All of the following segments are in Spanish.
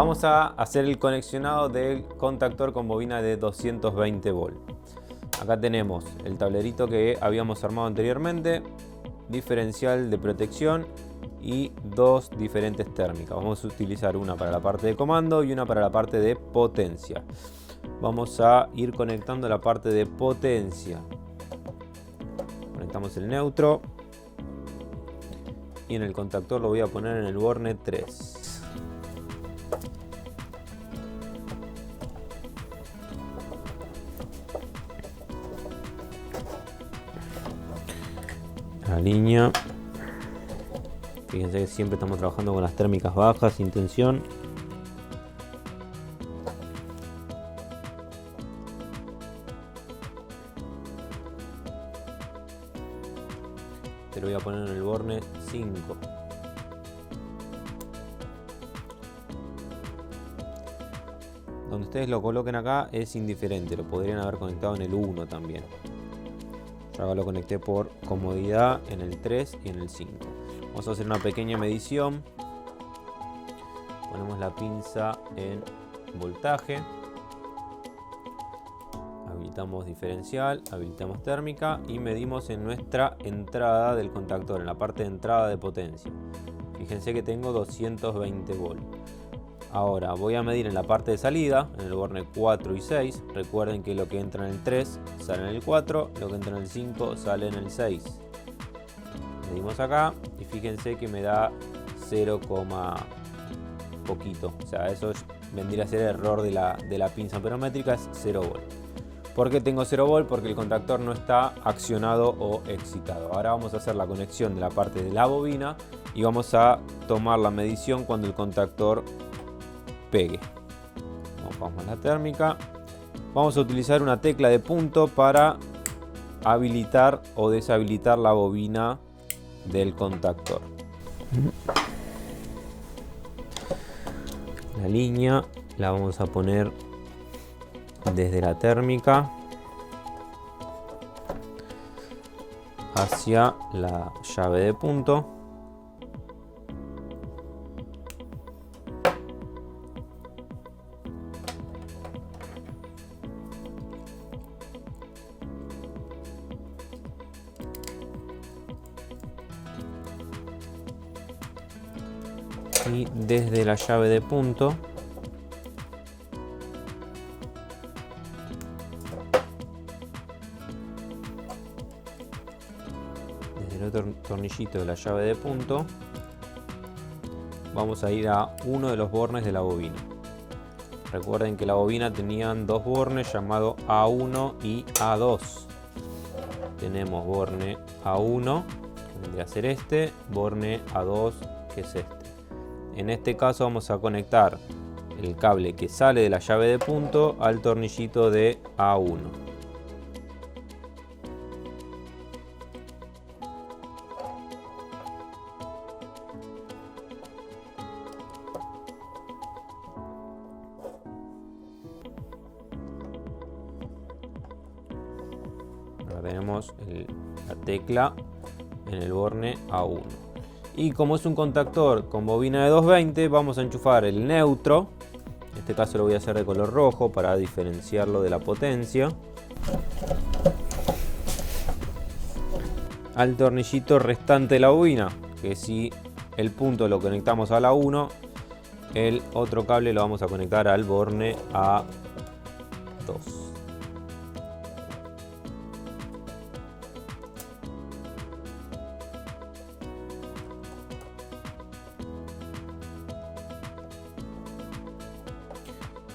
Vamos a hacer el conexionado del contactor con bobina de 220 volt. Acá tenemos el tablerito que habíamos armado anteriormente, diferencial de protección y dos diferentes térmicas. Vamos a utilizar una para la parte de comando y una para la parte de potencia. Vamos a ir conectando la parte de potencia. Conectamos el neutro y en el contactor lo voy a poner en el borne 3. La línea, fíjense que siempre estamos trabajando con las térmicas bajas sin tensión. Te lo voy a poner en el borne 5. Donde ustedes lo coloquen acá es indiferente, lo podrían haber conectado en el 1 también. Yo acá lo conecté por comodidad en el 3 y en el 5. Vamos a hacer una pequeña medición. Ponemos la pinza en voltaje. Habilitamos diferencial, habilitamos térmica y medimos en nuestra entrada del contactor, en la parte de entrada de potencia. Fíjense que tengo 220 volts. Ahora voy a medir en la parte de salida, en el borne 4 y 6. Recuerden que lo que entra en el 3 sale en el 4, lo que entra en el 5 sale en el 6. Medimos acá y fíjense que me da 0, poquito. O sea, eso vendría a ser el error de la pinza amperométrica, es 0 volts. ¿Por qué tengo 0 volts? Porque el contactor no está accionado o excitado. Ahora vamos a hacer la conexión de la parte de la bobina y vamos a tomar la medición cuando el contactor pegue. Vamos a la térmica. Vamos a utilizar una tecla de punto para habilitar o deshabilitar la bobina del contactor. La línea la vamos a poner desde la térmica hacia la llave de punto. Y desde la llave de punto desde el otro tornillito de la llave de punto vamos a ir a uno de los bornes de la bobina. Recuerden que la bobina tenían dos bornes llamados A1 y A2. Tenemos borne A1, que vendría a ser este, borne A2, que es este. En este caso vamos a conectar el cable que sale de la llave de punto al tornillito de A1. Ahora tenemos la tecla en el borne A1. Y como es un contactor con bobina de 220, vamos a enchufar el neutro. En este caso lo voy a hacer de color rojo para diferenciarlo de la potencia. Al tornillito restante de la bobina, que si el punto lo conectamos a la 1, el otro cable lo vamos a conectar al borne A2.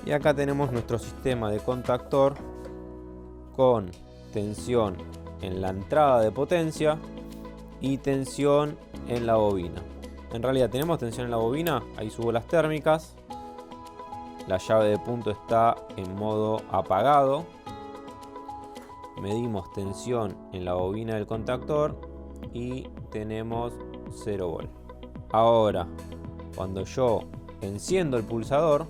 Y acá tenemos nuestro sistema de contactor con tensión en la entrada de potencia y tensión en la bobina. En realidad tenemos tensión en la bobina, ahí subo las térmicas. La llave de punto está en modo apagado. Medimos tensión en la bobina del contactor y tenemos 0 volt. Ahora, cuando yo enciendo el pulsador,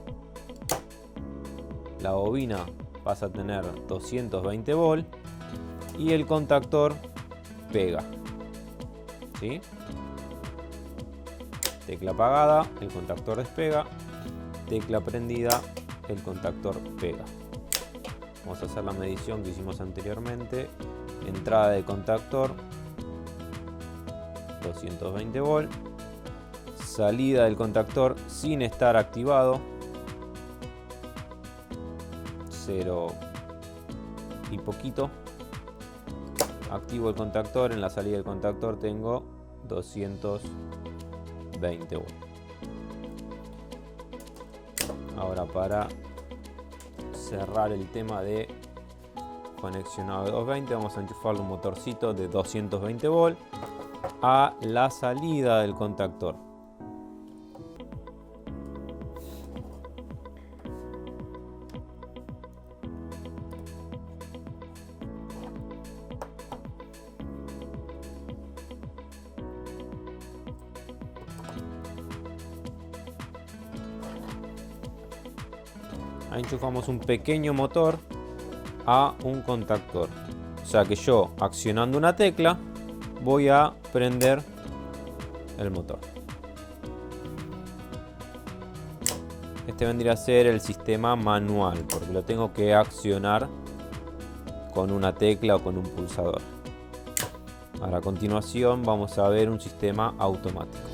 la bobina pasa a tener 220 volt y el contactor pega. ¿Sí? Tecla apagada, el contactor despega tecla prendida el contactor pega. Vamos a hacer la medición que hicimos anteriormente. Entrada de contactor 220 volt. Salida del contactor sin estar activado 0 y poquito. Activo el contactor, en la salida del contactor tengo 220 volt. Ahora, para cerrar el tema de conexionado de 220, vamos a enchufarle un motorcito de 220 volt a la salida del contactor. Ahí enchufamos un pequeño motor a un contactor. O sea que yo, accionando una tecla, voy a prender el motor. Este vendría a ser el sistema manual, porque lo tengo que accionar con una tecla o con un pulsador. Ahora, a continuación vamos a ver un sistema automático.